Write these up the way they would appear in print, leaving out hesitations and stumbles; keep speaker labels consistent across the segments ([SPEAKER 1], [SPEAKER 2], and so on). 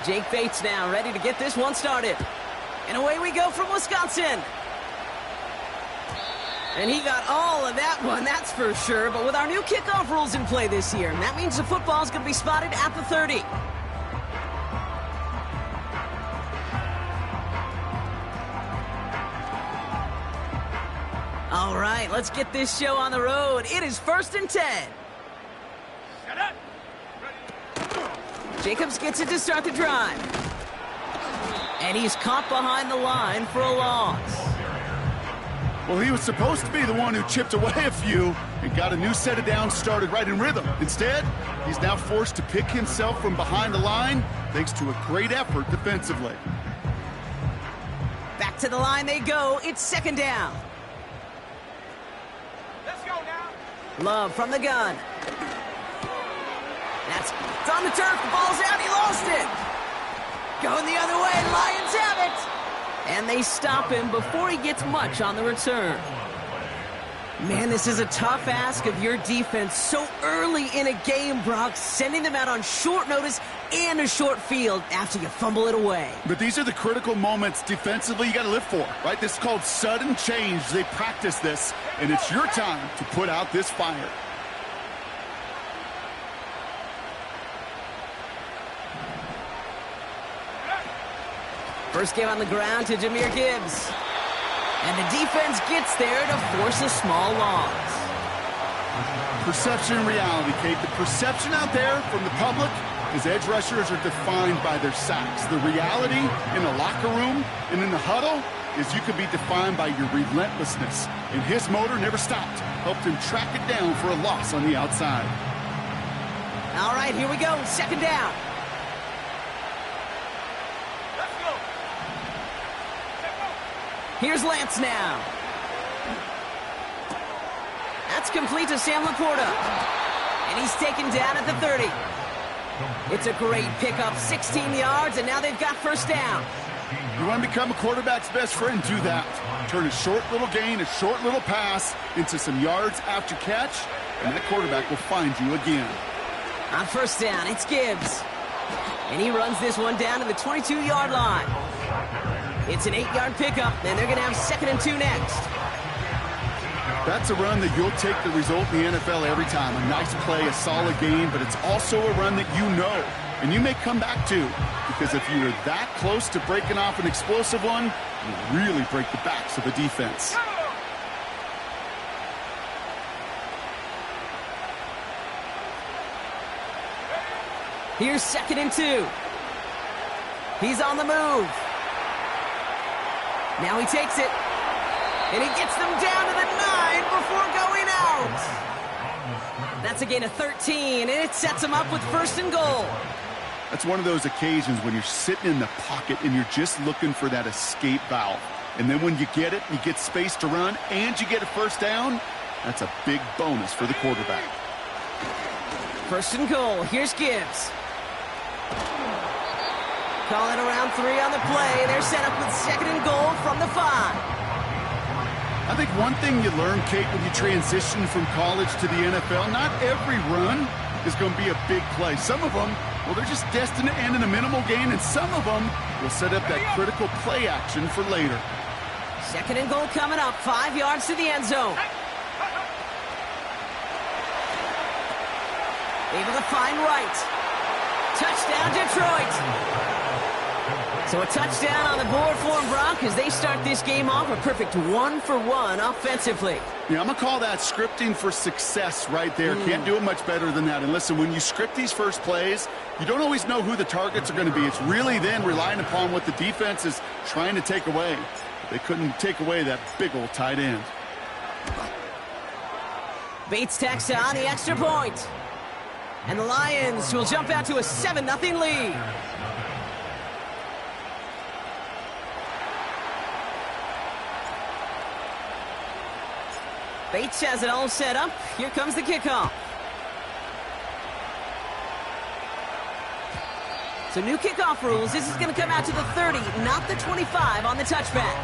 [SPEAKER 1] Jake Bates now ready to get this one started. And away we go from Wisconsin. And he got all of that one, that's for sure. But with our new kickoff rules in play this year, that means the football is going to be spotted at the 30. All right, let's get this show on the road. It is 1st and 10. Jacobs gets it to start the drive. And he's caught behind the line for a loss.
[SPEAKER 2] Well, he was supposed to be the one who chipped away a few and got a new set of downs started right in rhythm. Instead, he's now forced to pick himself from behind the line thanks to a great effort defensively.
[SPEAKER 1] Back to the line they go. It's 2nd down.
[SPEAKER 3] Let's go now.
[SPEAKER 1] Love from the gun. It's on the turf. The ball's out. He lost it. Going the other way. Lions have it. And they stop him before he gets much on the return. Man, this is a tough ask of your defense so early in a game, Brock, sending them out on short notice and a short field after you fumble it away.
[SPEAKER 2] But these are the critical moments defensively you got to live for, right? This is called sudden change. They practice this, and it's your time to put out this fire.
[SPEAKER 1] First game on the ground to Jahmyr Gibbs. And the defense gets there to force a small loss.
[SPEAKER 2] Perception and reality, Kate. The perception out there from the public is edge rushers are defined by their sacks. The reality in the locker room and in the huddle is you can be defined by your relentlessness. And his motor never stopped. Helped him track it down for a loss on the outside.
[SPEAKER 1] All right, here we go. 2nd down. Here's Lance now. That's complete to Sam Laporta. And he's taken down at the 30. It's a great pickup, 16 yards, and now they've got 1st down.
[SPEAKER 2] You want to become a quarterback's best friend, do that. Turn a short little gain, a short little pass into some yards after catch, and that quarterback will find you again.
[SPEAKER 1] On 1st down, it's Gibbs. And he runs this one down to the 22-yard line. It's an 8-yard pickup, and they're going to have 2nd and 2 next.
[SPEAKER 2] That's a run that you'll take the result in the NFL every time. A nice play, a solid game, but it's also a run that you know, and you may come back to, because if you were that close to breaking off an explosive one, you really break the backs of the defense.
[SPEAKER 1] Here's 2nd and 2. He's on the move. Now he takes it, and he gets them down to the 9 before going out. That's a gain of 13, and it sets him up with 1st and goal.
[SPEAKER 2] That's one of those occasions when you're sitting in the pocket and you're just looking for that escape valve. And then when you get it, you get space to run, and you get a 1st down, that's a big bonus for the quarterback.
[SPEAKER 1] 1st and goal. Here's Gibbs. Calling around 3 on the play. They're set up with 2nd and goal from the 5.
[SPEAKER 2] I think one thing you learn, Kate, when you transition from college to the NFL, not every run is going to be a big play. Some of them, well, they're just destined to end in a minimal gain, and some of them will set up that critical play action for later.
[SPEAKER 1] 2nd and goal coming up, 5 yards to the end zone. Able to find right. Touchdown, Detroit. So a touchdown on the board for them, Brock, as they start this game off a perfect 1-for-1 offensively.
[SPEAKER 2] Yeah, I'm going to call that scripting for success right there. Can't do it much better than that. And listen, when you script these first plays, you don't always know who the targets are going to be. It's really then relying upon what the defense is trying to take away. They couldn't take away that big old tight end.
[SPEAKER 1] Bates tacks on the extra point. And the Lions will jump out to a 7-0 lead. Bates has it all set up. Here comes the kickoff. So new kickoff rules. This is going to come out to the 30, not the 25 on the touchback.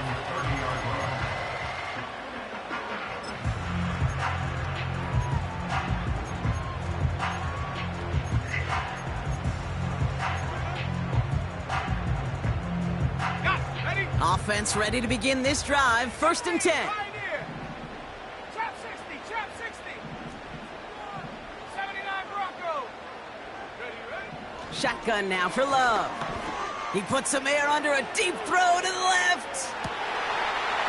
[SPEAKER 1] Offense ready to begin this drive. 1st and 10.
[SPEAKER 3] Right here. Trap 60, trap 60. 79 Bronco. Ready?
[SPEAKER 1] Shotgun now for Love. He puts some air under a deep throw to the left.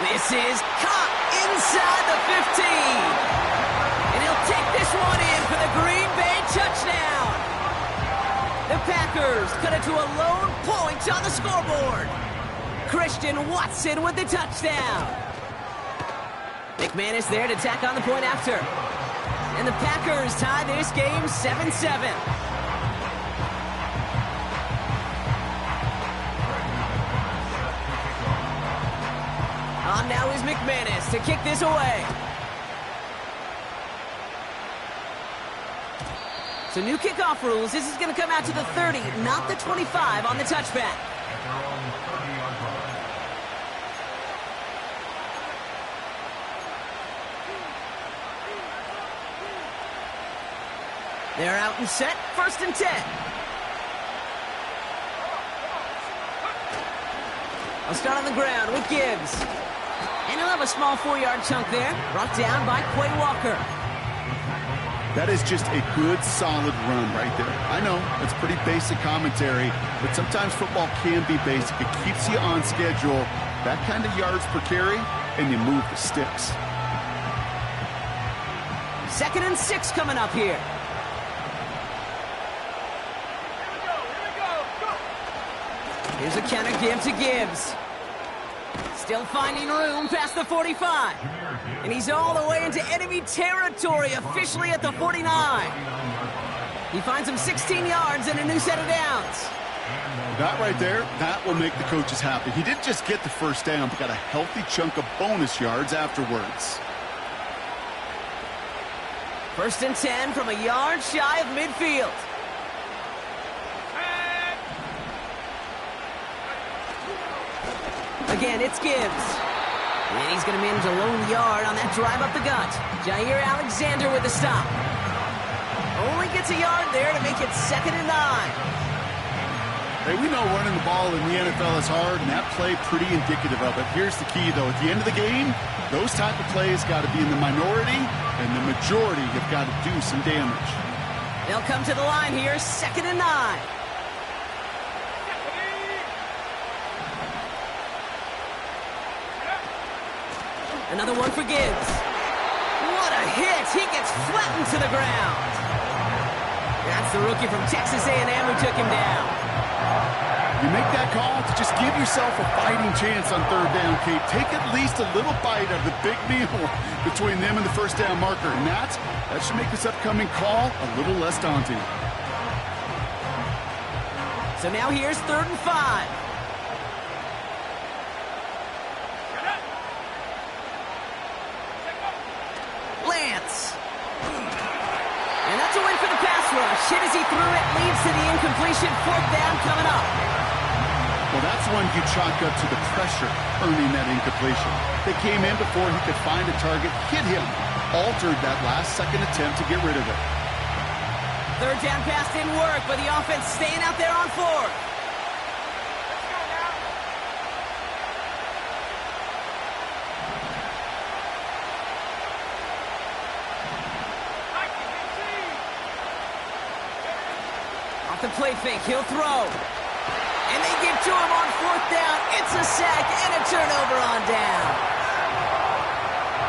[SPEAKER 1] This is caught inside the 15. And he'll take this one in for the Green Bay touchdown. The Packers cut it to a lone point on the scoreboard. Christian Watson with the touchdown. McManus there to tack on the point after. And the Packers tie this game 7-7. On now is McManus to kick this away. So new kickoff rules. This is going to come out to the 30, not the 25 on the touchback. They're out and set. 1st and 10. I'll start on the ground with Gibbs. And he'll have a small 4-yard chunk there, brought down by Quay Walker.
[SPEAKER 2] That is just a good, solid run right there. I know, it's pretty basic commentary, but sometimes football can be basic. It keeps you on schedule, that kind of yards per carry, and you move the sticks.
[SPEAKER 1] 2nd and 6 coming up here. Here's a counter give to Gibbs. Still finding room past the 45. And he's all the way into enemy territory, officially at the 49. He finds him 16 yards and a new set of downs.
[SPEAKER 2] That right there, that will make the coaches happy. He didn't just get the 1st down, but got a healthy chunk of bonus yards afterwards.
[SPEAKER 1] 1st and 10 from a yard shy of midfield. Again, it's Gibbs. And he's going to manage a lone yard on that drive up the gut. Jair Alexander with the stop. Only gets a yard there to make it 2nd and 9.
[SPEAKER 2] Hey, we know running the ball in the NFL is hard, and that play pretty indicative of it. Here's the key, though. At the end of the game, those type of plays got to be in the minority, and the majority have got to do some damage.
[SPEAKER 1] They'll come to the line here, 2nd and 9. Another one for Gibbs. What a hit! He gets flattened to the ground. That's the rookie from Texas A&M who took him down.
[SPEAKER 2] You make that call to just give yourself a fighting chance on 3rd down, Kate. Take at least a little bite of the big meal between them and the 1st down marker. And that should make this upcoming call a little less daunting.
[SPEAKER 1] So now here's 3rd and 5. Lance. And that's a win for the pass rush. Hit as he threw it, leads to the incompletion. 4th down coming up.
[SPEAKER 2] Well, that's one you chalk up to the pressure earning that incompletion. They came in before he could find a target, hit him, altered that last-second attempt to get rid of it.
[SPEAKER 1] 3rd down pass didn't work, but the offense staying out there on 4th. The play fake, he'll throw. And they get to him on 4th down. It's a sack and a turnover on down.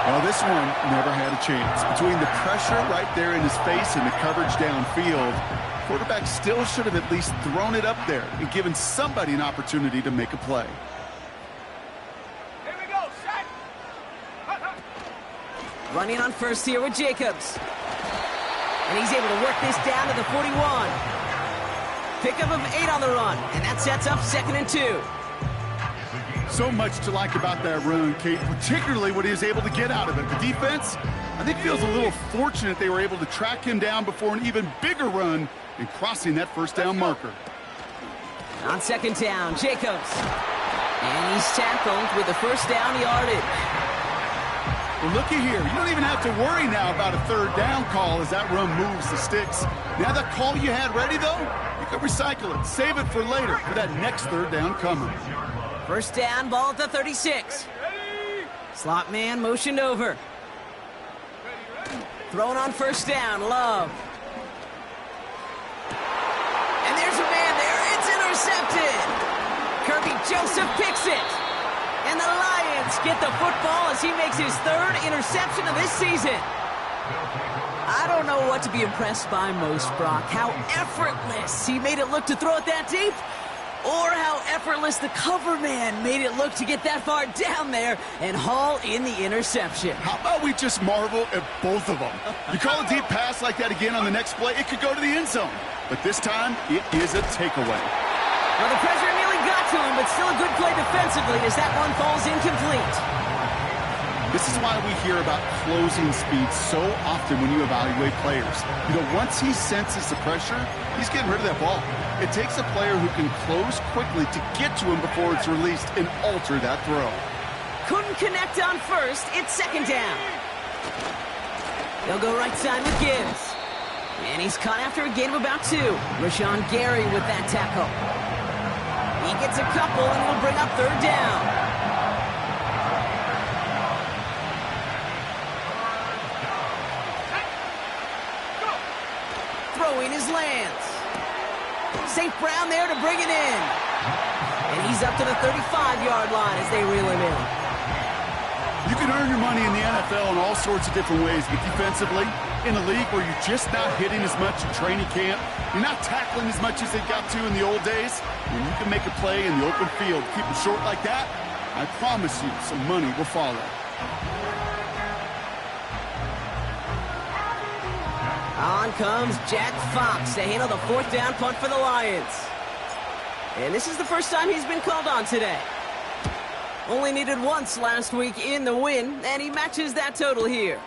[SPEAKER 2] Well, this one never had a chance. Between the pressure right there in his face and the coverage downfield, quarterback still should have at least thrown it up there and given somebody an opportunity to make a play.
[SPEAKER 3] Here we go, set.
[SPEAKER 1] Running on 1st here with Jacobs. And he's able to work this down to the 41. Pickup of 8 on the run, and that sets up 2nd and 2.
[SPEAKER 2] So much to like about that run, Kate, particularly what he was able to get out of it. The defense, I think, feels a little fortunate they were able to track him down before an even bigger run and crossing that 1st down marker.
[SPEAKER 1] On 2nd down, Jacobs. And he's tackled with the 1st down yardage.
[SPEAKER 2] Well, looky here. You don't even have to worry now about a 3rd down call as that run moves the sticks. Now that call you had ready, though, you can recycle it. Save it for later for that next 3rd down coming.
[SPEAKER 1] First down, ball at the 36. Slot man motioned over. Thrown on first down, Love. And there's a man there. It's intercepted. Kirby Joseph picks it. And the Lions get the football as he makes his third interception of this season. I don't know what to be impressed by most, Brock. How effortless he made it look to throw it that deep, or how effortless the cover man made it look to get that far down there and haul in the interception.
[SPEAKER 2] How about we just marvel at both of them? You call a deep pass like that again on the next play, it could go to the end zone. But this time, it is a takeaway.
[SPEAKER 1] Well, the pressure nearly got to him, but still a good play defensively as that one falls incomplete.
[SPEAKER 2] This is why we hear about closing speed so often when you evaluate players. You know, once he senses the pressure, he's getting rid of that ball. It takes a player who can close quickly to get to him before it's released and alter that throw.
[SPEAKER 1] Couldn't connect on first. It's second down. They'll go right side with Gibbs. And he's caught after a gain of about 2. Rashawn Gary with that tackle. He gets a couple and it'll bring up third down. Throwing his lands. St. Brown there to bring it in. And he's up to the 35-yard line as they reel him in.
[SPEAKER 2] You can earn your money in the NFL in all sorts of different ways, but defensively, in a league where you're just not hitting as much in training camp, you're not tackling as much as they got to in the old days, when you can make a play in the open field, keep it short like that, I promise you some money will follow.
[SPEAKER 1] On comes Jack Fox to handle the fourth down punt for the Lions. And this is the first time he's been called on today. Only needed once last week in the win, and he matches that total here.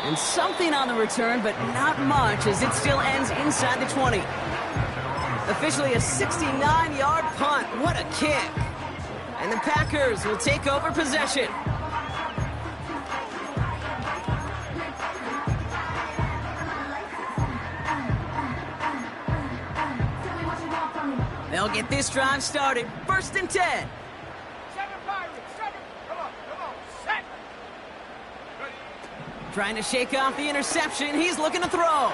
[SPEAKER 1] And something on the return, but not much, as it still ends inside the 20. Officially a 69-yard punt. What a kick. And the Packers will take over possession. They'll get this drive started. First and 10.
[SPEAKER 3] 7 Pirates, 7. Come on, set.
[SPEAKER 1] Trying to shake off the interception. He's looking to throw.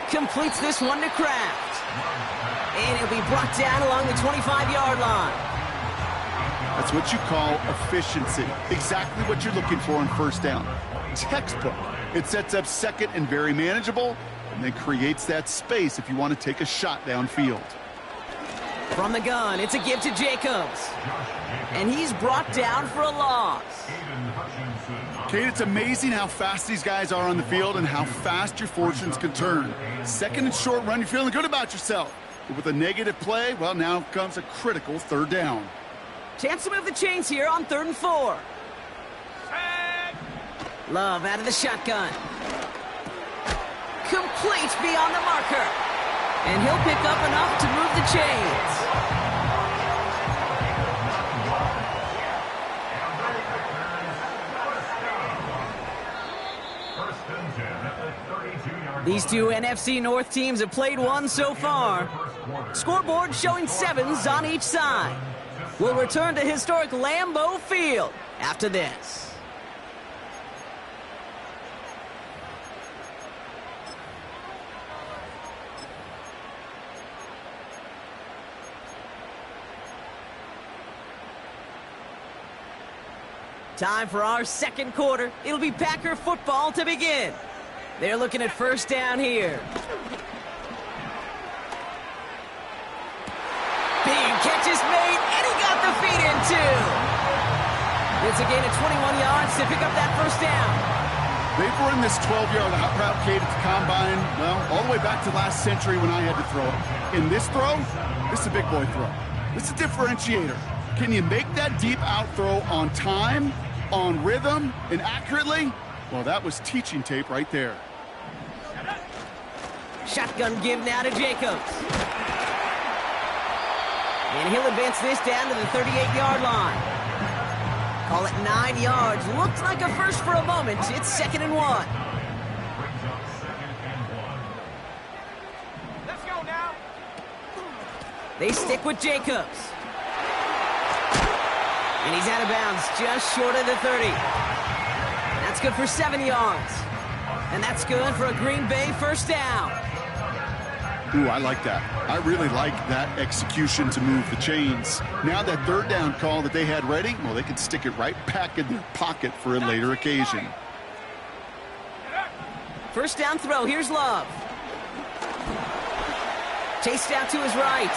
[SPEAKER 1] Completes this one to Kraft. And he'll be brought down along the 25-yard line.
[SPEAKER 2] That's what you call efficiency. Exactly what you're looking for on first down. Textbook. It sets up second and very manageable, and then creates that space if you want to take a shot downfield.
[SPEAKER 1] From the gun, it's a give to Jacobs. And he's brought down for a loss.
[SPEAKER 2] Kate, it's amazing how fast these guys are on the field and how fast your fortunes can turn. Second and short run, you're feeling good about yourself. But with a negative play, well, now comes a critical third down.
[SPEAKER 1] Chance to move the chains here on 3rd and 4. Love out of the shotgun. Complete beyond the marker. And he'll pick up enough to move the chains. These two NFC North teams have played one so far. Scoreboard showing 7s on each side. We'll return to historic Lambeau Field after this. Time for our second quarter. It'll be Packer football to begin. They're looking at first down here. Big catch is made, and he got the feet in too. It's a gain of 21 yards to pick up that first down.
[SPEAKER 2] They've run this 12-yard out route, Kate, at the combine, well, all the way back to last century when I had to throw it. In this throw, this is a big boy throw. This is a differentiator. Can you make that deep out throw on time, on rhythm, and accurately? Well, that was teaching tape right there.
[SPEAKER 1] Shotgun give now to Jacobs. And he'll advance this down to the 38-yard line. Call it 9 yards. Looked like a first for a moment. It's 2nd and 1.
[SPEAKER 3] Let's go now.
[SPEAKER 1] They stick with Jacobs. And he's out of bounds, just short of the 30. That's good for 7 yards. And that's good for a Green Bay first down.
[SPEAKER 2] Ooh, I like that. I really like that execution to move the chains. Now that third down call that they had ready, well, they can stick it right back in their pocket for a later occasion.
[SPEAKER 1] First down throw, here's Love. Chased out to his right.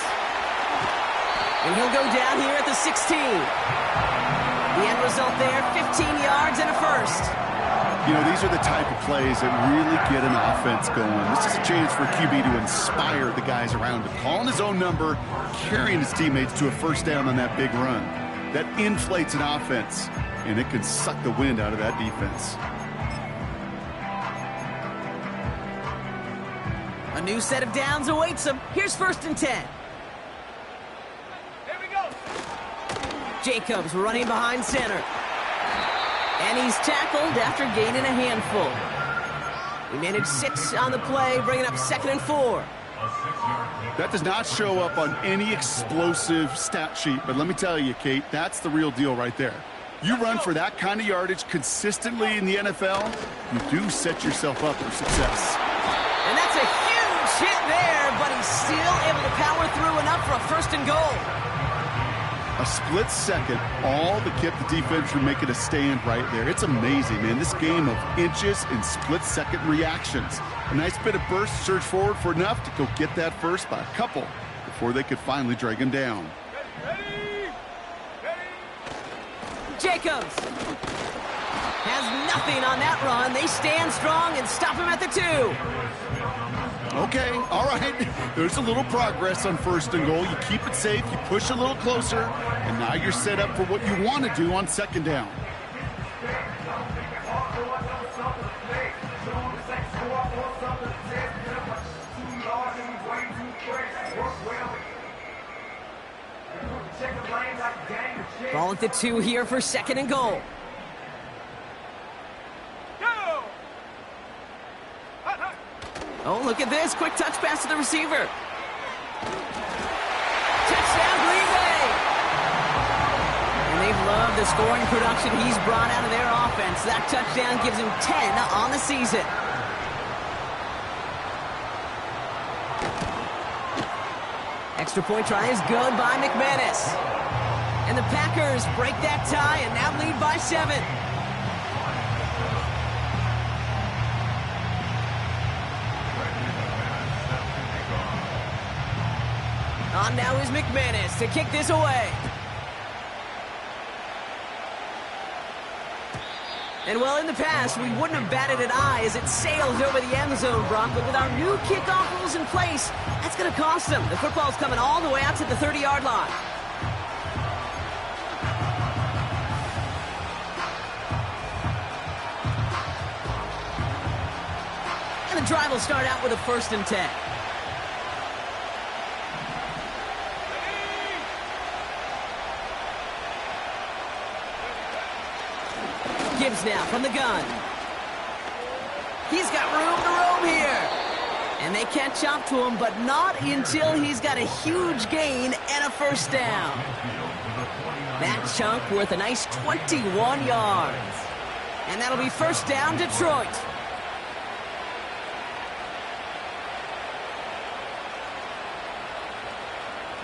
[SPEAKER 1] And he'll go down here at the 16. The end result there, 15 yards and a first.
[SPEAKER 2] You know, these are the type of plays that really get an offense going. This is a chance for a QB to inspire the guys around him. Calling his own number, carrying his teammates to a first down on that big run. That inflates an offense, and it can suck the wind out of that defense.
[SPEAKER 1] A new set of downs awaits him. Here's 1st and 10.
[SPEAKER 3] Here we go.
[SPEAKER 1] Jacobs running behind center. And he's tackled after gaining a handful. He managed 6 on the play, bringing up 2nd and 4.
[SPEAKER 2] That does not show up on any explosive stat sheet, but let me tell you, Kate, that's the real deal right there. You run for that kind of yardage consistently in the NFL, you do set yourself up for success.
[SPEAKER 1] And that's a huge hit there, but he's still able to power through enough for a 1st and goal.
[SPEAKER 2] A split second, all that kept the defense from making a stand right there. It's amazing, man. This game of inches and split-second reactions. A nice bit of burst, surge forward for enough to go get that first by a couple before they could finally drag him down.
[SPEAKER 3] Ready.
[SPEAKER 1] Jacobs has nothing on that run. They stand strong and stop him at the 2.
[SPEAKER 2] Okay, all right. There's a little progress on 1st and goal. You keep it safe, you push a little closer, and now you're set up for what you want to do on 2nd down.
[SPEAKER 1] Ball at the 2 here for 2nd and goal. Oh, look at this. Quick touch pass to the receiver. Touchdown, Green Bay! And they've loved the scoring production he's brought out of their offense. That touchdown gives him 10 on the season. Extra point try is good by McManus. And the Packers break that tie and now lead by 7. On now is McManus to kick this away. And well, in the past, we wouldn't have batted an eye as it sails over the end zone, Brock. But with our new kickoff rules in place, that's going to cost them. The football's coming all the way out to the 30-yard line. And the drive will start out with a 1st and 10. Gibbs now from the gun. He's got room to roam here. And they catch up to him, but not until he's got a huge gain and a 1st down. That chunk worth a nice 21 yards. And that'll be 1st down, Detroit.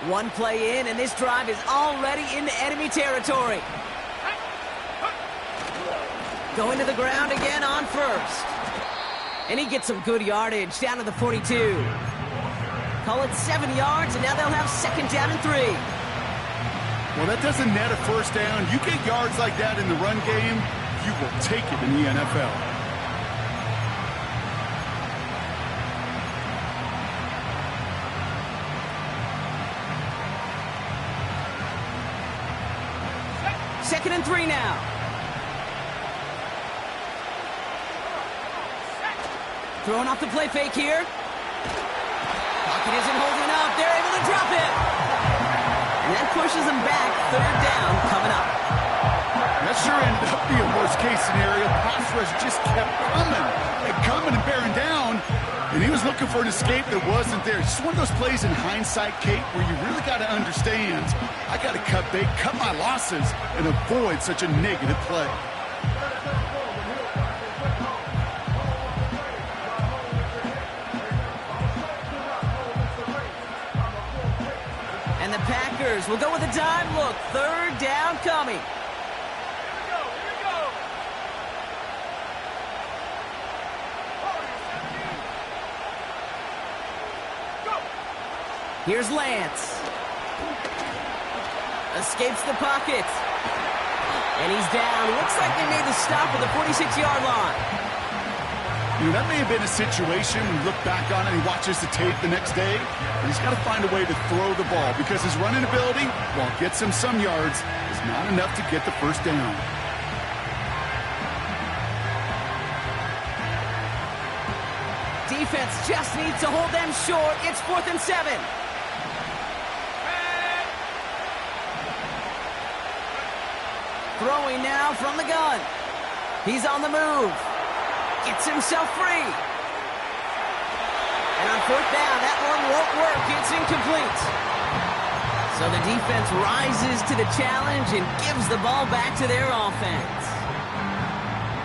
[SPEAKER 1] One play in, and this drive is already into enemy territory. Going to the ground again on 1st. And he gets some good yardage down to the 42. Call it 7 yards, and now they'll have 2nd down and 3.
[SPEAKER 2] Well, that doesn't net a 1st down. You get yards like that in the run game, you will take it in the NFL.
[SPEAKER 1] Second and 3 now. Throwing off the play fake here. Pocket isn't holding up. They're able to drop it. And that pushes them back. 3rd down coming up.
[SPEAKER 2] That sure ended up being a worst-case scenario. Pass rush just kept coming and bearing down. And he was looking for an escape that wasn't there. It's just one of those plays in hindsight, Kate, where you really got to understand, I got to cut bait, cut my losses, and avoid such a negative play.
[SPEAKER 1] And the Packers will go with a dime look. Third down coming. Here's Lance. Escapes the pocket. And he's down. Looks like they made the stop at the 46-yard line.
[SPEAKER 2] You know, that may have been a situation when you look back on it and he watches the tape the next day, but he's got to find a way to throw the ball because his running ability, while it gets him some yards, is not enough to get the first down.
[SPEAKER 1] Defense just needs to hold them short. It's 4th and 7. Throwing now from the gun. He's on the move. Gets himself free. And on 4th down, that one won't work. It's incomplete. So the defense rises to the challenge and gives the ball back to their offense.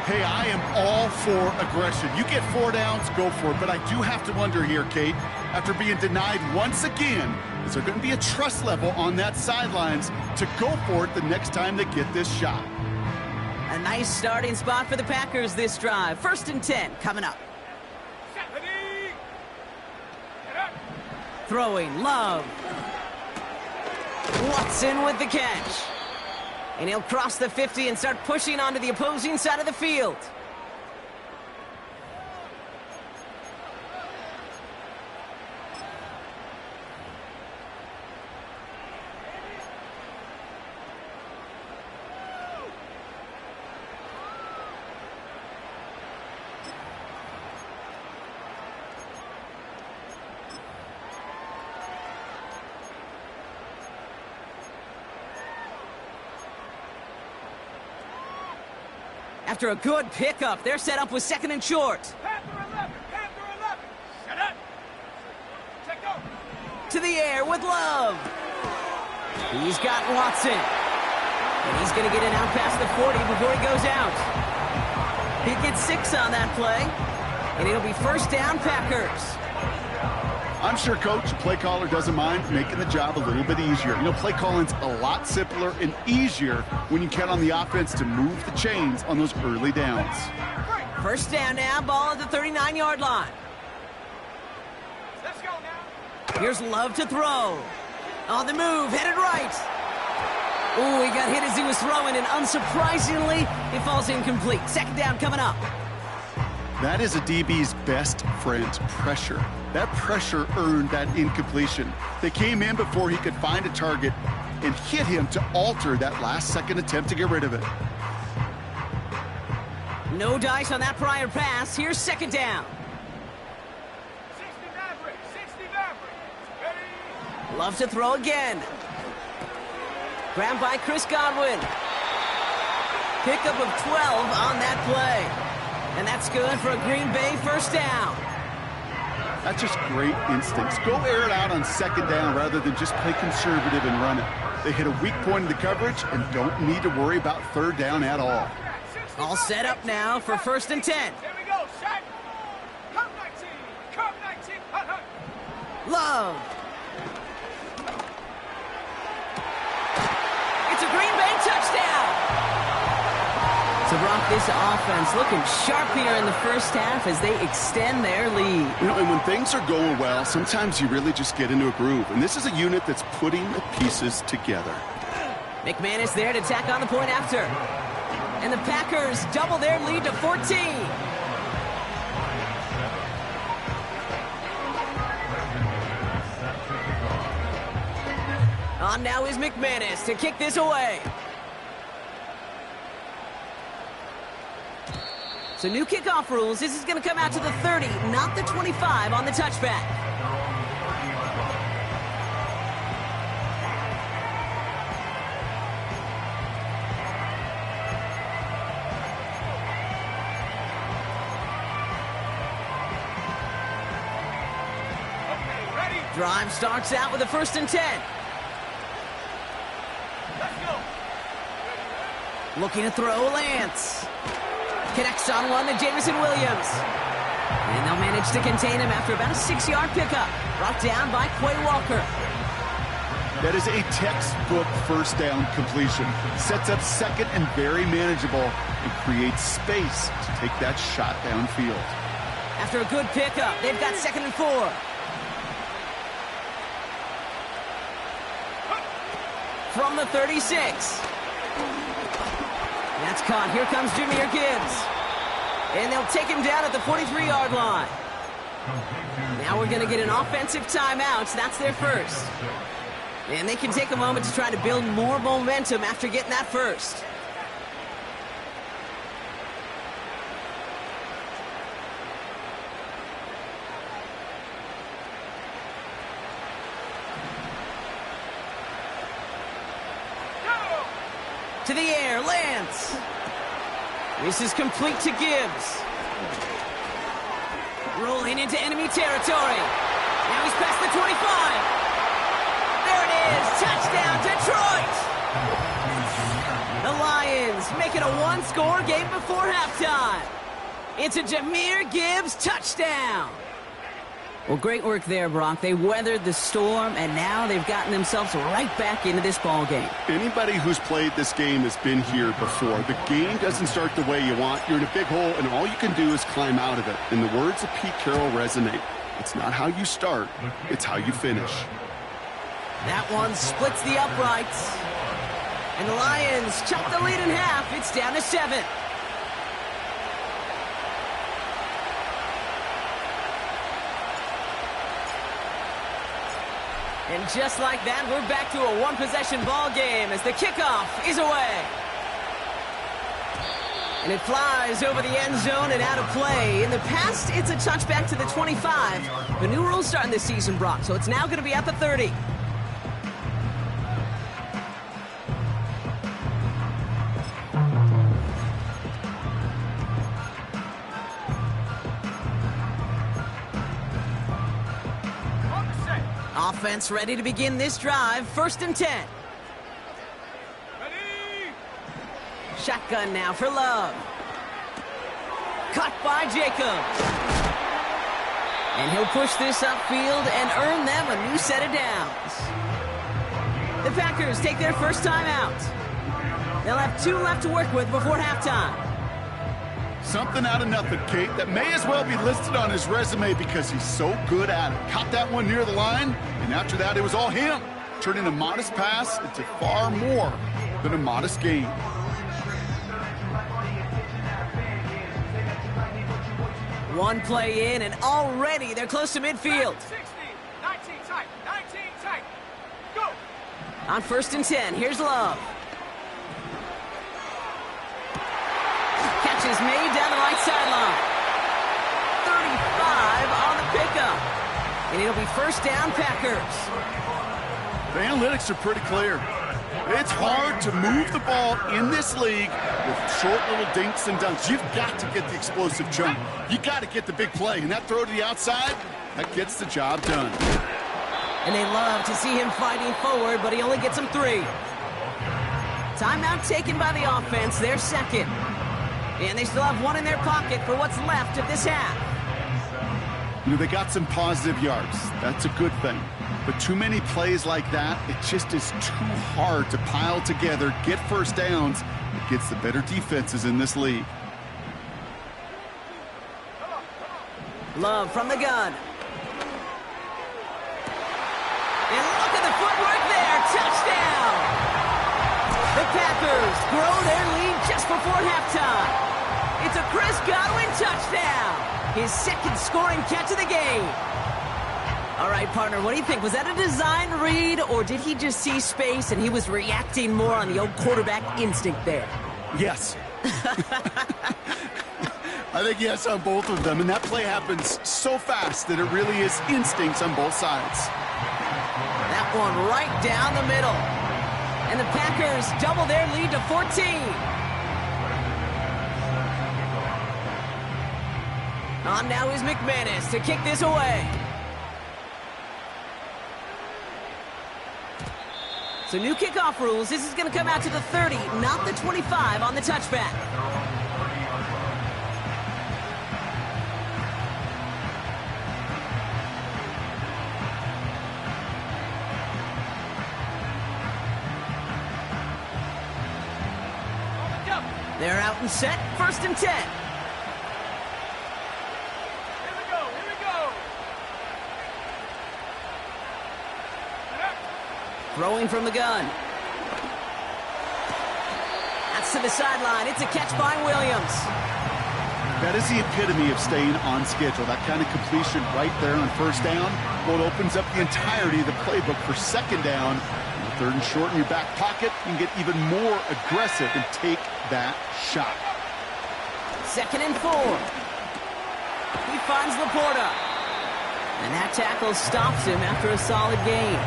[SPEAKER 2] Hey, I am all for aggression. You get 4 downs, go for it. But I do have to wonder here, Kate, after being denied once again, is there going to be a trust level on that sidelines to go for it the next time they get this shot?
[SPEAKER 1] A nice starting spot for the Packers this drive. 1st and 10 coming up. Throwing, Love. Watson with the catch. And he'll cross the 50 and start pushing onto the opposing side of the field. After a good pickup, they're set up with 2nd and short.
[SPEAKER 3] Panther 11, Panther 11. Shut up. Check out.
[SPEAKER 1] To the air with Love. He's got Watson. And he's going to get it out past the 40 before he goes out. He gets 6 on that play. And it'll be 1st down, Packers.
[SPEAKER 2] I'm sure Coach, play caller, doesn't mind making the job a little bit easier. You know, play calling's a lot simpler and easier when you count on the offense to move the chains on those early downs.
[SPEAKER 1] 1st down now, ball at the 39-yard line.
[SPEAKER 3] Let's go now.
[SPEAKER 1] Here's Love to throw. On the move, headed right. Ooh, he got hit as he was throwing, and unsurprisingly, it falls incomplete. 2nd down coming up.
[SPEAKER 2] That is a DB's best friend, pressure. That pressure earned that incompletion. They came in before he could find a target and hit him to alter that last-second attempt to get rid of it.
[SPEAKER 1] No dice on that prior pass. Here's 2nd down.
[SPEAKER 3] 60 Maverick, 60 Maverick. Ready?
[SPEAKER 1] Love to throw again. Grabbed by Chris Godwin. Pickup of 12 on that play. And that's good for a Green Bay 1st down.
[SPEAKER 2] That's just great instincts. Go air it out on 2nd down rather than just play conservative and run it. They hit a weak point in the coverage and don't need to worry about 3rd down at all.
[SPEAKER 1] All set up now for 1st and 10.
[SPEAKER 3] Here we go, shot. Come 19, come 19. Hut, hut.
[SPEAKER 1] Love. It's a Green Bay touchdown. So, Brock, this offense looking sharp here in the 1st half as they extend their lead.
[SPEAKER 2] You know, and when things are going well, sometimes you really just get into a groove. And this is a unit that's putting the pieces together.
[SPEAKER 1] McManus there to tack on the point after. And the Packers double their lead to 14. On now is McManus to kick this away. So new kickoff rules. This is going to come out to the 30, not the 25 on the touchback. Drive starts out with a 1st and 10.
[SPEAKER 3] Let's go.
[SPEAKER 1] Looking to throw, Lance. Connects on one to Jamison Williams. And they'll manage to contain him after about a 6-yard pickup. Brought down by Quay Walker.
[SPEAKER 2] That is a textbook first down completion. Sets up second and very manageable and creates space to take that shot downfield.
[SPEAKER 1] After a good pickup, they've got 2nd and 4. From the 36. That's caught. Here comes Jahmyr Gibbs. And they'll take him down at the 43-yard line. Now we're going to get an offensive timeout. That's their first. And they can take a moment to try to build more momentum after getting that first. To the air, Lance. This is complete to Gibbs. Rolling into enemy territory. Now he's past the 25. There it is. Touchdown, Detroit. The Lions make it a 1-score game before halftime. It's a Jahmyr Gibbs touchdown. Well, great work there, Brock. They weathered the storm, and now they've gotten themselves right back into this ball game.
[SPEAKER 2] Anybody who's played this game has been here before. The game doesn't start the way you want. You're in a big hole, and all you can do is climb out of it. And the words of Pete Carroll resonate. It's not how you start, it's how you finish.
[SPEAKER 1] That one splits the uprights. And the Lions chop the lead in half. It's down to 7. And just like that, we're back to a 1-possession ball game as the kickoff is away. And it flies over the end zone and out of play. In the past, it's a touchback to the 25. The new rules starting this season, Brock, so it's now going to be at the 30. Offense ready to begin this drive. 1st and 10.
[SPEAKER 3] Ready?
[SPEAKER 1] Shotgun now for Love. Caught by Jacobs. And he'll push this upfield and earn them a new set of downs. The Packers take their first time out. They'll have 2 left to work with before halftime.
[SPEAKER 2] Something out of nothing, Kate, that may as well be listed on his resume because he's so good at it. Caught that one near the line, and after that, it was all him. Turning a modest pass into far more than a modest gain.
[SPEAKER 1] One play in, and already they're close to midfield.
[SPEAKER 3] 16, 19 tight, 19 tight. Go.
[SPEAKER 1] On 1st and 10, here's Love. Catch is made down the right sideline. 35 on the pickup. And it'll be 1st down, Packers.
[SPEAKER 2] The analytics are pretty clear. It's hard to move the ball in this league with short little dinks and dunks. You've got to get the explosive jump. You got to get the big play. And that throw to the outside, that gets the job done.
[SPEAKER 1] And they love to see him fighting forward, but he only gets them 3. Timeout taken by the offense, their second. And they still have 1 in their pocket for what's left of this half.
[SPEAKER 2] You know, they got some positive yards. That's a good thing. But too many plays like that, it just is too hard to pile together, get first downs. It gets the better defenses in this league.
[SPEAKER 1] Love from the gun. And look at the footwork there. Touchdown! The Packers grow their lead just before halftime. It's a Chris Godwin touchdown. His 2nd scoring catch of the game. All right, partner, what do you think? Was that a design read, or did he just see space and he was reacting more on the old quarterback instinct there?
[SPEAKER 2] Yes. I think yes on both of them, and that play happens so fast that it really is instincts on both sides.
[SPEAKER 1] That one right down the middle. And the Packers double their lead to 14. On now is McManus to kick this away. So new kickoff rules. This is going to come out to the 30, not the 25 on the touchback. They're out and set. 1st and 10.
[SPEAKER 3] Here we go, here we go.
[SPEAKER 1] Throwing from the gun. That's to the sideline. It's a catch by Williams.
[SPEAKER 2] That is the epitome of staying on schedule. That kind of completion right there on 1st down. Well, it opens up the entirety of the playbook for 2nd down. 3rd and short in your back pocket, you can get even more aggressive and take that shot.
[SPEAKER 1] 2nd and 4. He finds Laporta. And that tackle stops him after a solid gain.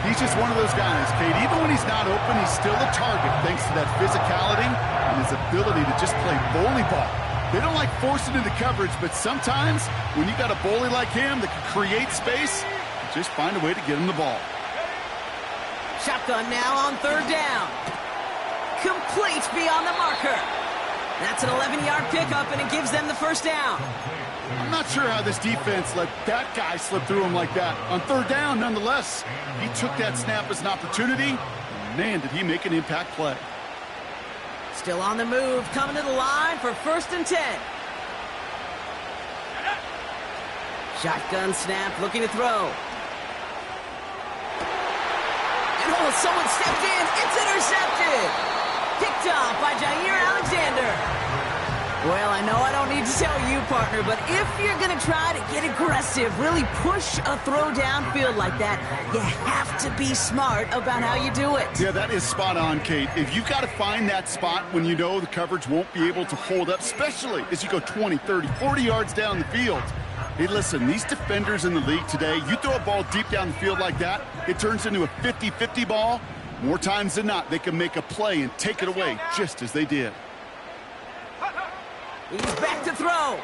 [SPEAKER 2] He's just one of those guys, Kate. Even when he's not open, he's still a target thanks to that physicality and his ability to just play bully ball. They don't like forcing into coverage, but sometimes when you got a bully like him that can create space, just find a way to get him the ball.
[SPEAKER 1] Shotgun now on 3rd down. Complete beyond the marker. That's an 11-yard pickup, and it gives them the 1st down.
[SPEAKER 2] I'm not sure how this defense let that guy slip through him like that. On 3rd down, nonetheless, he took that snap as an opportunity. Man, did he make an impact play.
[SPEAKER 1] Still on the move, coming to the line for 1st and 10. Shotgun snap, looking to throw. Oh, someone stepped in. It's intercepted. Picked off by Jair Alexander. Well, I know I don't need to tell you, partner, but if you're going to try to get aggressive, really push a throw downfield like that, you have to be smart about how you do it.
[SPEAKER 2] Yeah, that is spot on, Kate. If you've got to find that spot when you know the coverage won't be able to hold up, especially as you go 20, 30, 40 yards down the field. Hey, listen, these defenders in the league today, you throw a ball deep down the field like that, it turns into a 50-50 ball. More times than not, they can make a play and take it away just as they did.
[SPEAKER 1] He's back to throw.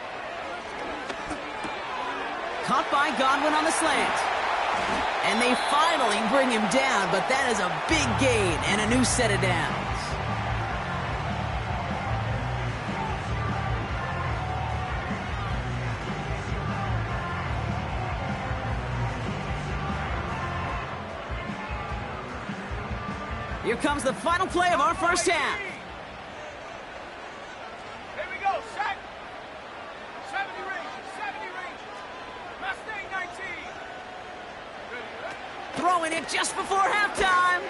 [SPEAKER 1] Caught by Godwin on the slant. And they finally bring him down, but that is a big gain and a new set of downs. Here comes the final play of our 1st half.
[SPEAKER 3] Here we go, set. 70 range, 70 range. Mustang 19.
[SPEAKER 1] Throwing it just before halftime.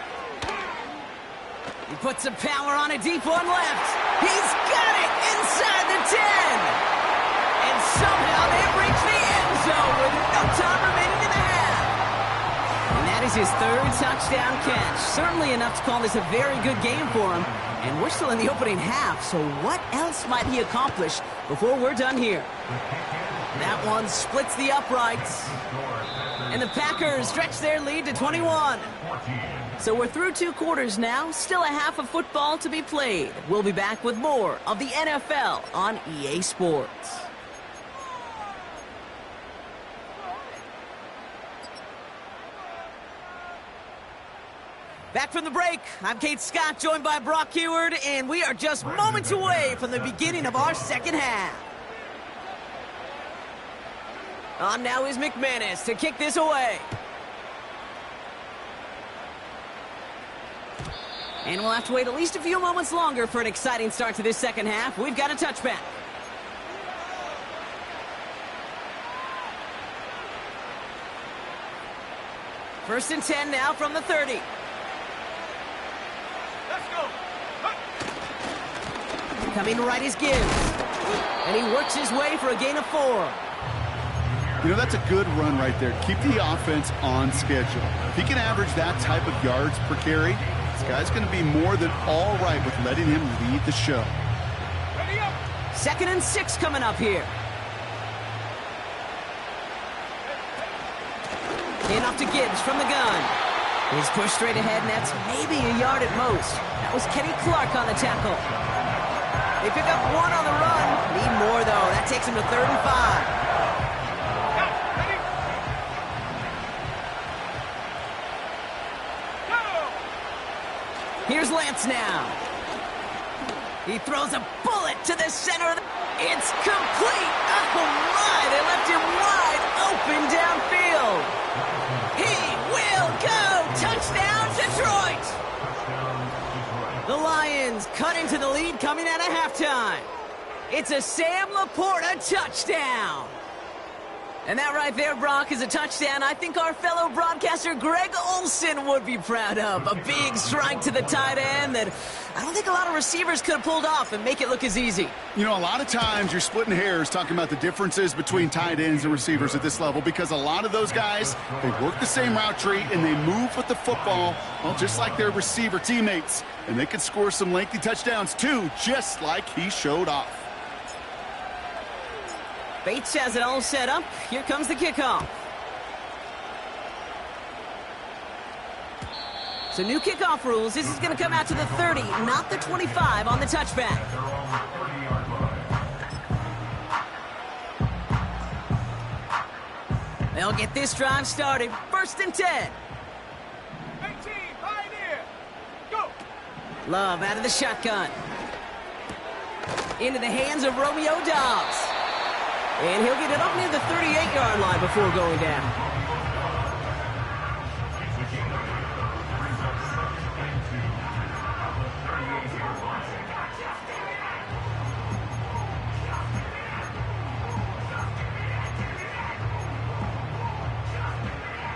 [SPEAKER 1] He puts some power on a deep one left. He's got it inside the 10. And somehow they've reached the end zone with no time remaining in the half. And that is his 3rd touchdown catch. Certainly enough to call this a very good game for him. And we're still in the opening half, so what else might he accomplish before we're done here? That one splits the uprights. And the Packers stretch their lead to 21. So we're through 2 quarters now, still a half of football to be played. We'll be back with more of the NFL on EA Sports. Back from the break, I'm Kate Scott, joined by Brock Heward, and we are just moments away from the beginning of our 2nd half. On now is McManus to kick this away. And we'll have to wait at least a few moments longer for an exciting start to this 2nd half. We've got a touchback. First and 10 now from the 30.
[SPEAKER 3] Let's go.
[SPEAKER 1] Coming right is Gibbs. And he works his way for a gain of 4.
[SPEAKER 2] You know, that's a good run right there. Keep the offense on schedule. If he can average that type of yards per carry, this guy's going to be more than all right with letting him lead the show.
[SPEAKER 3] Ready up.
[SPEAKER 1] 2nd and 6 coming up here. In off to Gibbs from the gun. He's pushed straight ahead, and that's maybe a yard at most. That was Kenny Clark on the tackle. They pick up 1 on the run. Need more, though. That takes him to 3rd and 5. Here's Lance now. He throws a bullet to the center of the... It's complete! Oh my, they left him wide open downfield. He will go! Touchdown, Detroit! The Lions cut into the lead coming out of halftime. It's a Sam Laporta touchdown. And that right there, Brock, is a touchdown I think our fellow broadcaster Greg Olson would be proud of. A big strike to the tight end that I don't think a lot of receivers could have pulled off and make it look as easy.
[SPEAKER 2] You know, a lot of times you're splitting hairs talking about the differences between tight ends and receivers at this level because a lot of those guys, they work the same route tree and they move with the football, well, just like their receiver teammates. And they can score some lengthy touchdowns too, just like he showed off.
[SPEAKER 1] Bates has it all set up. Here comes the kickoff. So new kickoff rules. This is going to come out to the 30, not the 25 on the touchback. They'll get this drive started. 1st and 10.
[SPEAKER 3] 18, Pioneer. Go.
[SPEAKER 1] Love out of the shotgun. Into the hands of Romeo Dobbs. And he'll get it up near the 38-yard line before going down.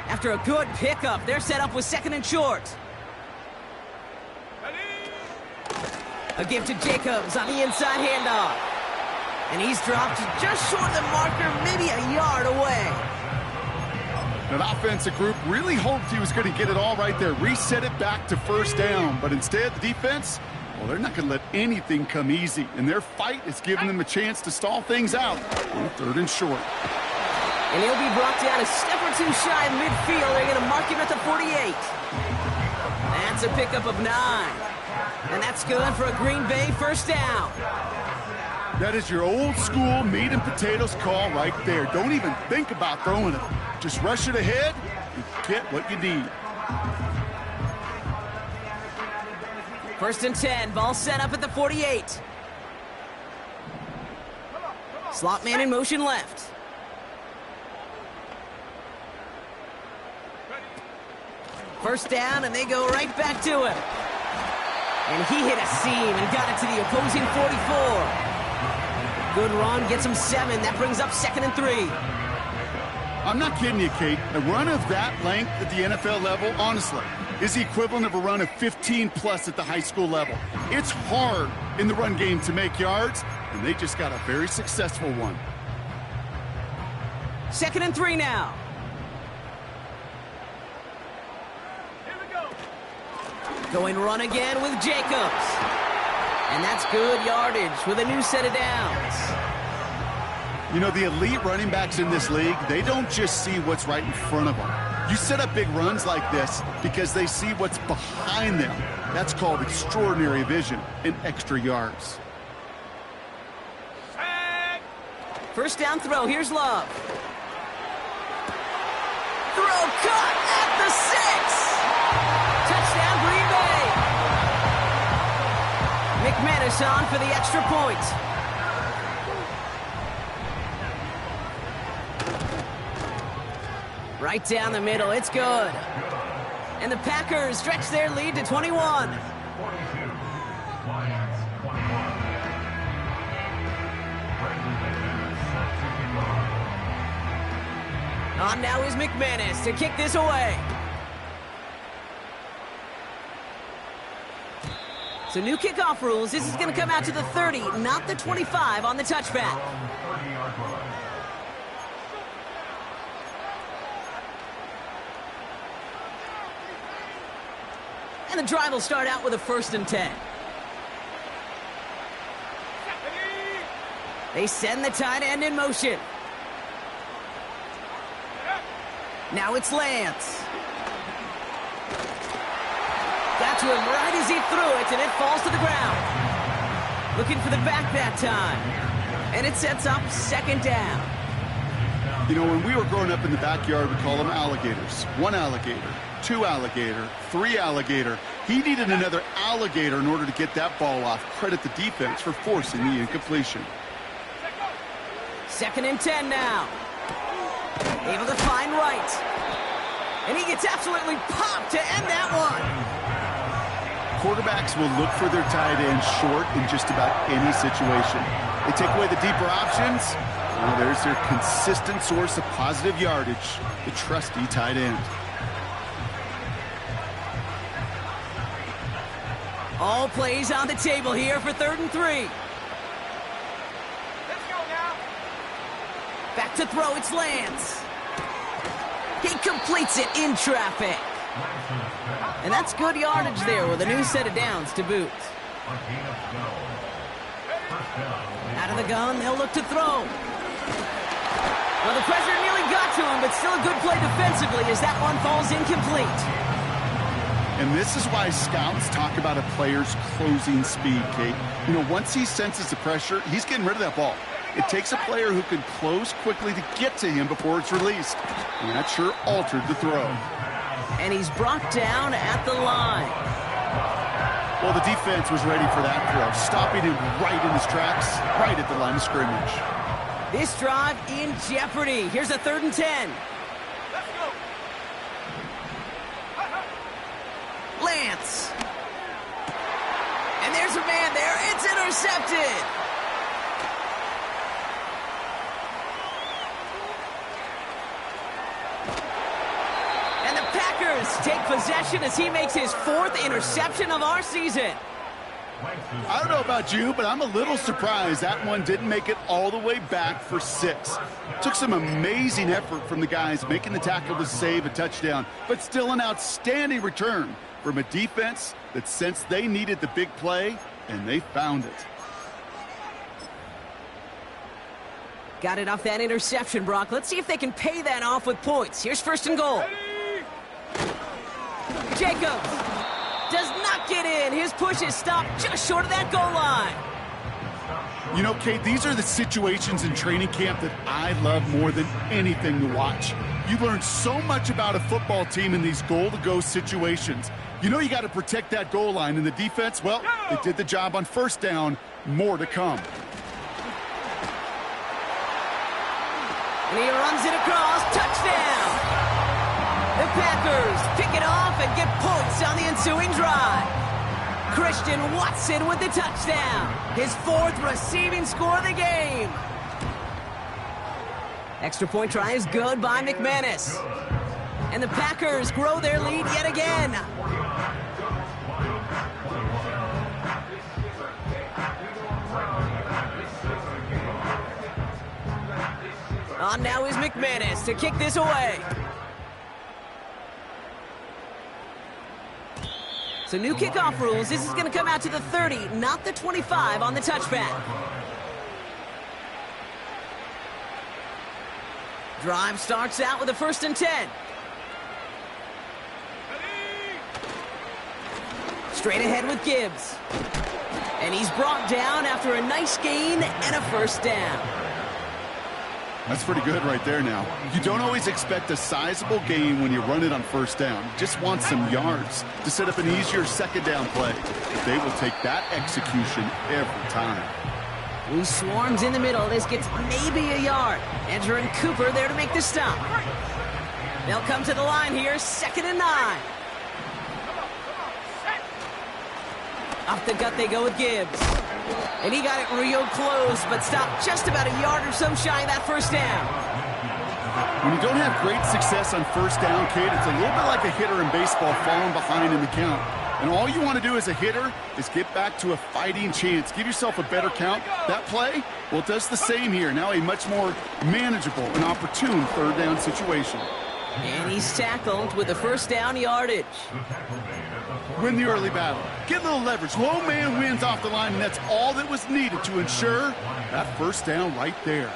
[SPEAKER 1] After a good pickup, they're set up with 2nd and short. A give to Jacobs on the inside handoff. And he's dropped just short of the marker, maybe a yard away.
[SPEAKER 2] That offensive group really hoped he was going to get it all right there, reset it back to 1st down. But instead, the defense, well, they're not going to let anything come easy. And their fight is giving them a chance to stall things out on 3rd and short.
[SPEAKER 1] And he'll be brought down a step or two shy of midfield. They're going to mark him at the 48. That's a pickup of 9. And that's good for a Green Bay 1st down.
[SPEAKER 2] That is your old school meat and potatoes call right there. Don't even think about throwing it. Just rush it ahead and get what you need.
[SPEAKER 1] 1st and 10, ball set up at the 48. Slot man in motion left. First down, and they go right back to him. And he hit a seam and got it to the opposing 44. Good run, gets him 7. That brings up 2nd and 3.
[SPEAKER 2] I'm not kidding you, Kate. A run of that length at the NFL level, honestly, is the equivalent of a run of 15-plus at the high school level. It's hard in the run game to make yards, and they just got a very successful one.
[SPEAKER 1] 2nd and 3 now.
[SPEAKER 3] Here we go.
[SPEAKER 1] Going run again with Jacobs. And that's good yardage with a new set of downs.
[SPEAKER 2] You know, the elite running backs in this league, they don't just see what's right in front of them. You set up big runs like this because they see what's behind them. That's called extraordinary vision and extra yards.
[SPEAKER 3] Sack.
[SPEAKER 1] 1st down throw. Here's Love. Throw caught at the 6. Touchdown, Green Bay. McManus on for the extra point. Right down the middle, it's good. And the Packers stretch their lead to 21. On now is McManus to kick this away. So new kickoff rules. This is going to come out to the 30, not the 25 on the touchback. And the drive will start out with a 1st and 10. They send the tight end in motion. Now it's Lance. Got to him right as he threw it, and it falls to the ground. Looking for the back that time. And it sets up 2nd down.
[SPEAKER 2] You know, when we were growing up in the backyard, we call them alligators. 1 alligator, 2 alligator, 3 alligator. He needed another alligator in order to get that ball off. Credit the defense for forcing the incompletion.
[SPEAKER 1] 2nd and 10 now. Able to find Wright. And he gets absolutely popped to end that one.
[SPEAKER 2] Quarterbacks will look for their tight end short in just about any situation. They take away the deeper options. Well, there's their consistent source of positive yardage, the trusty tight end.
[SPEAKER 1] All plays on the table here for 3rd and 3.
[SPEAKER 3] Let's go now.
[SPEAKER 1] Back to throw, it's Lance. He completes it in traffic. And that's good yardage there with a new set of downs to boot. Out of the gun, they'll look to throw. Well, the pressure nearly got to him, but still a good play defensively as that one falls incomplete.
[SPEAKER 2] And this is why scouts talk about a player's closing speed, Kate. You know, once he senses the pressure, he's getting rid of that ball. It takes a player who can close quickly to get to him before it's released. And that sure altered the throw.
[SPEAKER 1] And he's brought down at the line.
[SPEAKER 2] Well, the defense was ready for that throw, stopping him right in his tracks, right at the line of scrimmage.
[SPEAKER 1] This drive in jeopardy. Here's a 3rd and 10.
[SPEAKER 3] Let's go.
[SPEAKER 1] Lance. And there's a man there. It's intercepted. And the Packers take possession as he makes his 4th interception of our season.
[SPEAKER 2] I don't know about you, but I'm a little surprised that one didn't make it all the way back for 6. Took some amazing effort from the guys making the tackle to save a touchdown, but still an outstanding return from a defense that sensed they needed the big play, and they found it.
[SPEAKER 1] Got it off that interception, Brock. Let's see if they can pay that off with points. Here's 1st and goal. Jacobs does not get in. His push is stopped just short of that goal line.
[SPEAKER 2] You know, Kate, these are the situations in training camp that I love more than anything to watch. You learn so much about a football team in these goal-to-go situations. You know you got to protect that goal line, and the defense, well, they did the job on 1st down. More to come.
[SPEAKER 1] And he runs it across. Touchdown! The Packers pick it off and get points on the ensuing drive. Christian Watson with the touchdown. His 4th receiving score of the game. Extra point try is good by McManus. And the Packers grow their lead yet again. On now is McManus to kick this away. So new kickoff rules. This is going to come out to the 30, not the 25 on the touchback. Drive starts out with a 1st and 10. Straight ahead with Gibbs. And he's brought down after a nice gain and a 1st down.
[SPEAKER 2] That's pretty good right there now. You don't always expect a sizable gain when you run it on 1st down. Just want some yards to set up an easier 2nd down play. They will take that execution every time.
[SPEAKER 1] He swarms in the middle. This gets maybe a yard. Andrew and Cooper there to make the stop. They'll come to the line here, 2nd and 9. Off the gut they go with Gibbs. And he got it real close, but stopped just about a yard or so shy of that 1st down.
[SPEAKER 2] When you don't have great success on 1st down, Kate, it's a little bit like a hitter in baseball falling behind in the count. And all you want to do as a hitter is get back to a fighting chance. Give yourself a better count. That play, well, it does the same here. Now a much more manageable and opportune 3rd down situation.
[SPEAKER 1] And he's tackled with a 1st down yardage.
[SPEAKER 2] Win the early battle. Get a little leverage. Low man wins off the line, and that's all that was needed to ensure that 1st down right there.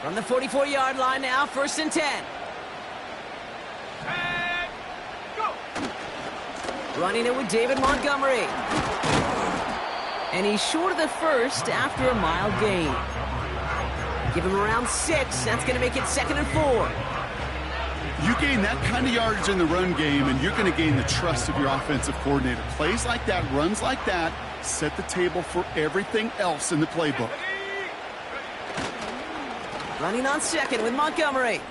[SPEAKER 1] From the 44-yard line now, 1st and 10.
[SPEAKER 3] And go.
[SPEAKER 1] Running it with David Montgomery. And he's short of the 1st after a mild gain. Give him around 6. That's going to make it 2nd and 4.
[SPEAKER 2] You gain that kind of yardage in the run game, and you're going to gain the trust of your offensive coordinator. Plays like that, runs like that, set the table for everything else in the playbook.
[SPEAKER 1] Running on second with Montgomery.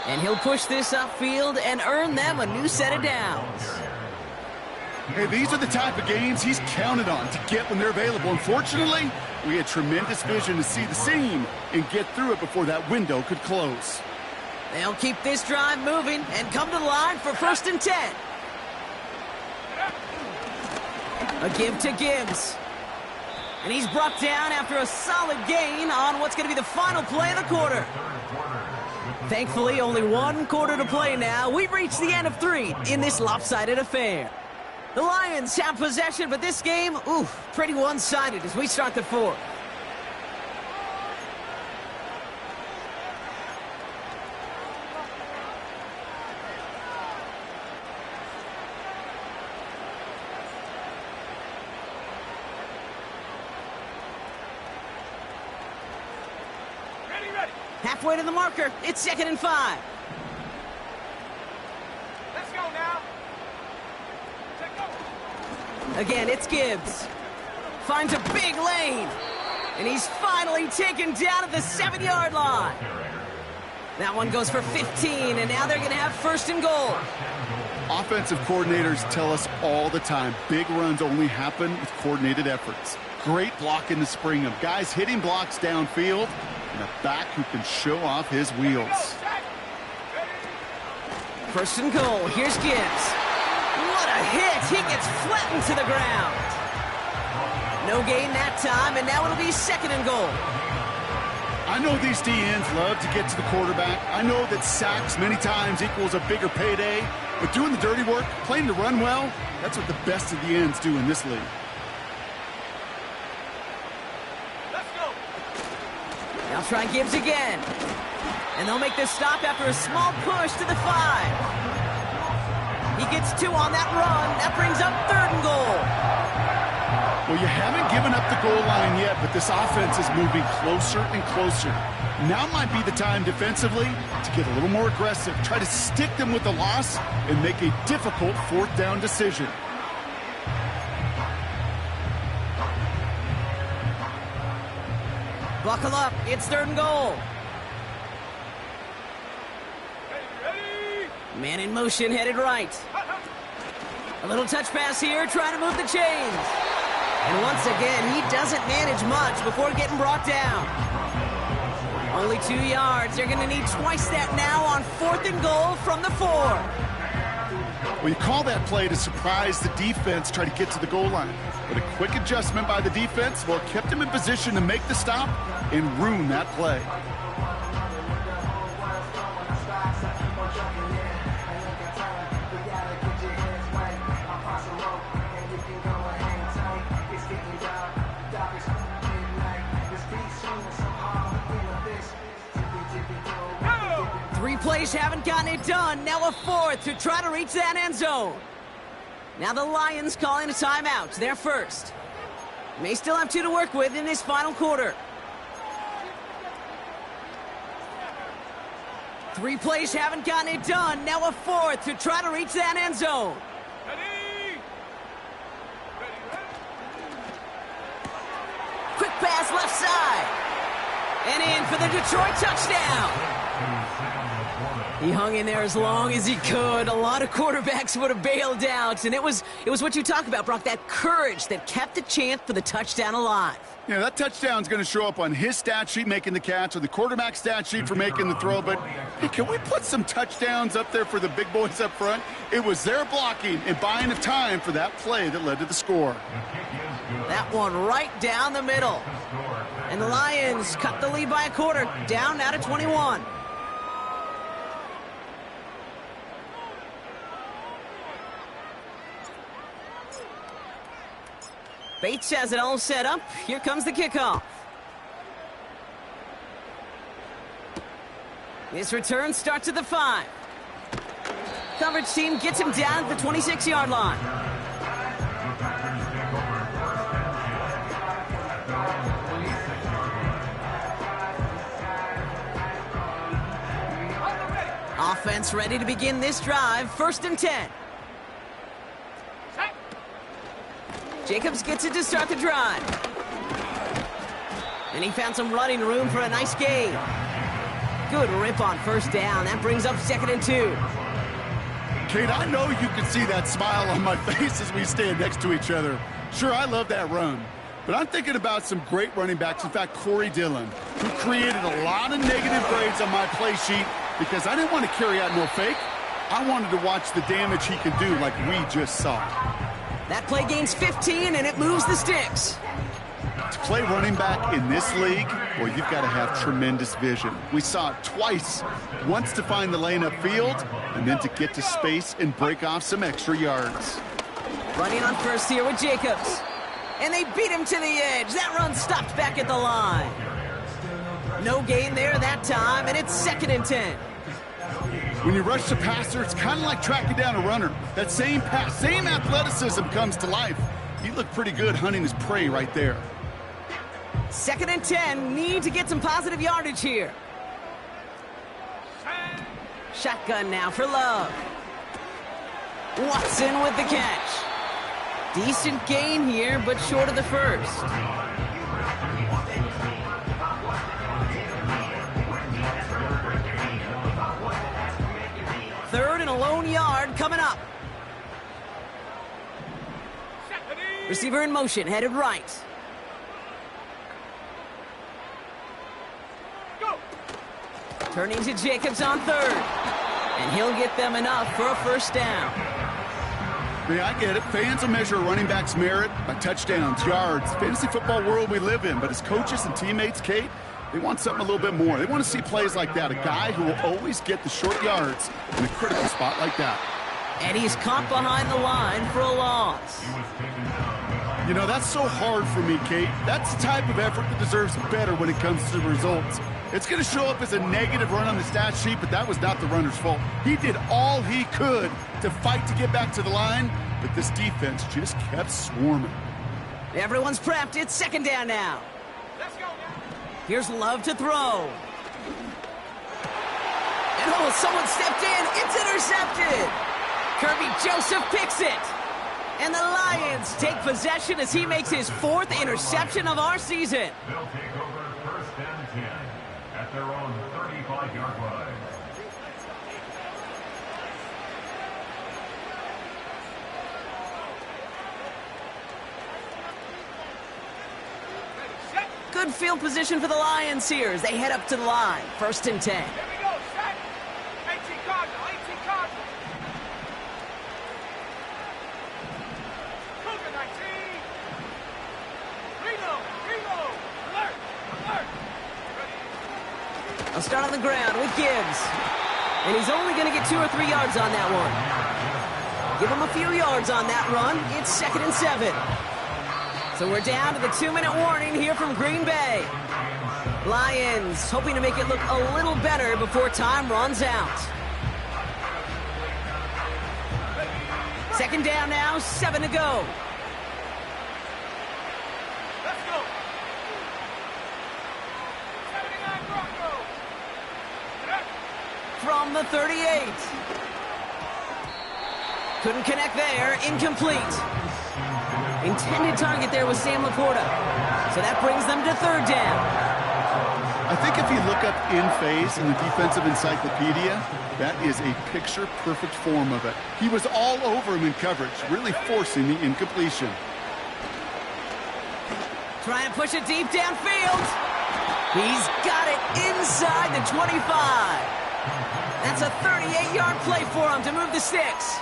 [SPEAKER 1] And he'll push this upfield and earn them a new set of downs.
[SPEAKER 2] Hey, these are the type of games he's counted on to get when they're available. Unfortunately, we had tremendous vision to see the seam and get through it before that window could close.
[SPEAKER 1] They'll keep this drive moving and come to the line for 1st and 10. A give to Gibbs. And he's brought down after a solid gain on what's going to be the final play of the quarter. Thankfully, only 1 quarter to play now. We've reached the end of 3 in this lopsided affair. The Lions have possession, but this game, pretty one-sided as we start the 4th. Halfway to the marker, it's 2nd and 5.
[SPEAKER 3] Let's go now.
[SPEAKER 1] Again, it's Gibbs. Finds a big lane. And he's finally taken down at the 7-yard line. That one goes for 15, and now they're going to have 1st and goal.
[SPEAKER 2] Offensive coordinators tell us all the time, big runs only happen with coordinated efforts. Great block in the spring of guys hitting blocks downfield, and a back who can show off his wheels.
[SPEAKER 1] 1st and goal. Here's Gibbs. What a hit. He gets flattened to the ground. No gain that time, and now it'll be 2nd and goal.
[SPEAKER 2] I know these DNs love to get to the quarterback. I know that sacks many times equals a bigger payday, but doing the dirty work, playing to run well, that's what the best of the ends do in this league.
[SPEAKER 1] Now try Gibbs again. And they'll make this stop after a small push to the 5. He gets 2 on that run. That brings up 3rd and goal.
[SPEAKER 2] Well, you haven't given up the goal line yet, but this offense is moving closer and closer. Now might be the time defensively to get a little more aggressive, try to stick them with the loss, and make a difficult 4th down decision.
[SPEAKER 1] Buckle up. It's 3rd and goal. Man in motion, headed right. A little touch pass here, trying to move the chains. And once again, he doesn't manage much before getting brought down. Only 2 yards. They're going to need twice that now on 4th and goal from the 4.
[SPEAKER 2] Well, you call that play to surprise the defense, try to get to the goal line. But a quick adjustment by the defense, well, kept him in position to make the stop and ruin that play.
[SPEAKER 1] Three plays haven't gotten it done. Now a 4th to try to reach that end zone. Now the Lions calling a timeout. They're first. May still have 2 to work with in this final quarter. 3 plays haven't gotten it done. Now a 4th to try to reach that end zone. Quick pass left side. And in for the Detroit touchdown. He hung in there as long as he could. A lot of quarterbacks would have bailed out. And it was what you talk about, Brock, that courage that kept the chance for the touchdown alive.
[SPEAKER 2] Yeah, that touchdown's going to show up on his stat sheet making the catch or the quarterback stat sheet for making the throw. But hey, can we put some touchdowns up there for the big boys up front? It was their blocking and buying of time for that play that led to the score.
[SPEAKER 1] That one right down the middle. And the Lions cut the lead by a quarter, down now to 21. Bates has it all set up. Here comes the kickoff. This return starts at the 5. Coverage team gets him down at the 26-yard line. Offense ready to begin this drive. 1st and 10.
[SPEAKER 3] Set.
[SPEAKER 1] Jacobs gets it to start the drive. And he found some running room for a nice gain. Good rip on 1st down. That brings up 2nd and 2.
[SPEAKER 2] Kate, I know you can see that smile on my face as we stand next to each other. Sure, I love that run. But I'm thinking about some great running backs. In fact, Corey Dillon, who created a lot of negative grades on my play sheet because I didn't want to carry out no fake. I wanted to watch the damage he can do like we just saw.
[SPEAKER 1] That play gains 15, and it moves the sticks.
[SPEAKER 2] To play running back in this league, boy, you've got to have tremendous vision. We saw it twice. Once to find the lane upfield, and then to get to space and break off some extra yards.
[SPEAKER 1] Running on 1st here with Jacobs. And they beat him to the edge. That run stopped back at the line. No gain there that time, and it's 2nd and 10.
[SPEAKER 2] When you rush the passer, it's kind of like tracking down a runner. That same pass, same athleticism comes to life. He looked pretty good hunting his prey right there.
[SPEAKER 1] 2nd and 10. Need to get some positive yardage here. Shotgun now for Love. Watson with the catch. Decent gain here, but short of the 1st. Third and a lone yard coming up. Receiver in motion, headed right.
[SPEAKER 3] Go.
[SPEAKER 1] Turning to Jacobs on 3rd. And he'll get them enough for a 1st down.
[SPEAKER 2] Yeah, I get it. Fans will measure a running back's merit by touchdowns, yards, fantasy football world we live in. But as coaches and teammates, Kate, they want something a little bit more. They want to see plays like that. A guy who will always get the short yards in a critical spot like that.
[SPEAKER 1] And he's caught behind the line for a loss.
[SPEAKER 2] You know, that's so hard for me, Kate. That's the type of effort that deserves better when it comes to the results. It's going to show up as a negative run on the stat sheet, but that was not the runner's fault. He did all he could to fight to get back to the line, but this defense just kept swarming.
[SPEAKER 1] Everyone's prepped. It's 2nd down now.
[SPEAKER 3] Let's go now.
[SPEAKER 1] Here's Love to throw. And oh, someone stepped in. It's intercepted. Kirby Joseph picks it. And the Lions take possession as he makes his 4th interception of our season.
[SPEAKER 4] They'll take over 1st and 10 at their own 35-yard line.
[SPEAKER 3] Set.
[SPEAKER 1] Good field position for the Lions here as they head up to the line. 1st and 10.
[SPEAKER 3] Here we go. Set. 18 Cardinal. 18 Cardinal. Cougar 19. Reload. Reload. Alert. Alert.
[SPEAKER 1] I'll start on the ground with Gibbs. And he's only going to get 2 or 3 yards on that one. Give him a few yards on that run. It's 2nd and 7. So we're down to the 2-minute warning here from Green Bay. Lions hoping to make it look a little better before time runs out. 2nd down now, 7 to go.
[SPEAKER 3] Let's go. 79 Broncos.
[SPEAKER 1] From the 38. Couldn't connect there, incomplete. Intended target there was Sam Laporta. So that brings them to 3rd down.
[SPEAKER 2] I think if you look up in phase in the defensive encyclopedia, that is a picture-perfect form of it. He was all over him in coverage, really forcing the incompletion.
[SPEAKER 1] Trying to push it deep downfield. He's got it inside the 25. That's a 38-yard play for him to move the sticks.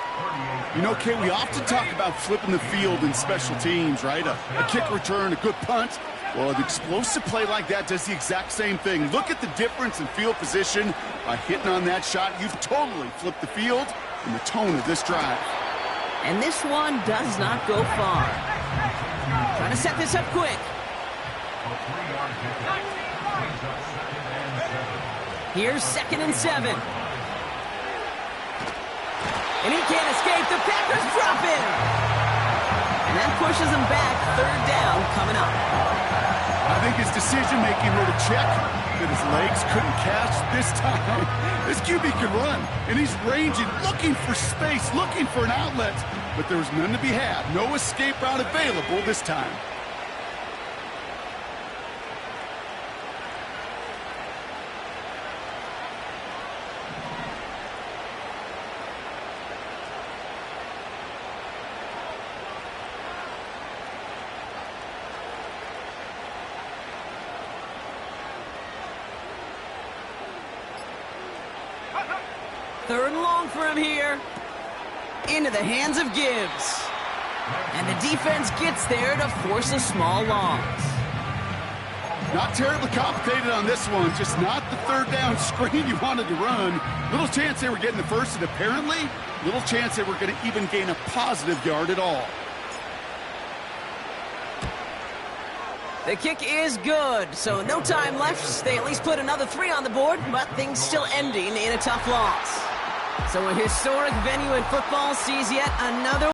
[SPEAKER 2] You know, Kay, we often talk about flipping the field in special teams, right? A kick return, a good punt. Well, an explosive play like that does the exact same thing. Look at the difference in field position. By hitting on that shot, you've totally flipped the field and the tone of this drive.
[SPEAKER 1] And this one does not go far. Trying to set this up quick. Here's 2nd and 7. And he can't escape. The Packers drop him. And that pushes him back. 3rd down coming up.
[SPEAKER 2] I think his decision-making wrote a check that his legs couldn't catch this time. This QB can run, and he's ranging, looking for space, looking for an outlet. But there was none to be had. No escape route available this time.
[SPEAKER 1] Third and long for him here. Into the hands of Gibbs. And the defense gets there to force a small loss.
[SPEAKER 2] Not terribly complicated on this one. Just not the third down screen you wanted to run. Little chance they were getting the first, and apparently little chance they were going to even gain a positive yard at all.
[SPEAKER 1] The kick is good, so no time left. They at least put another 3 on the board, but things still ending in a tough loss. So a historic venue in football sees yet another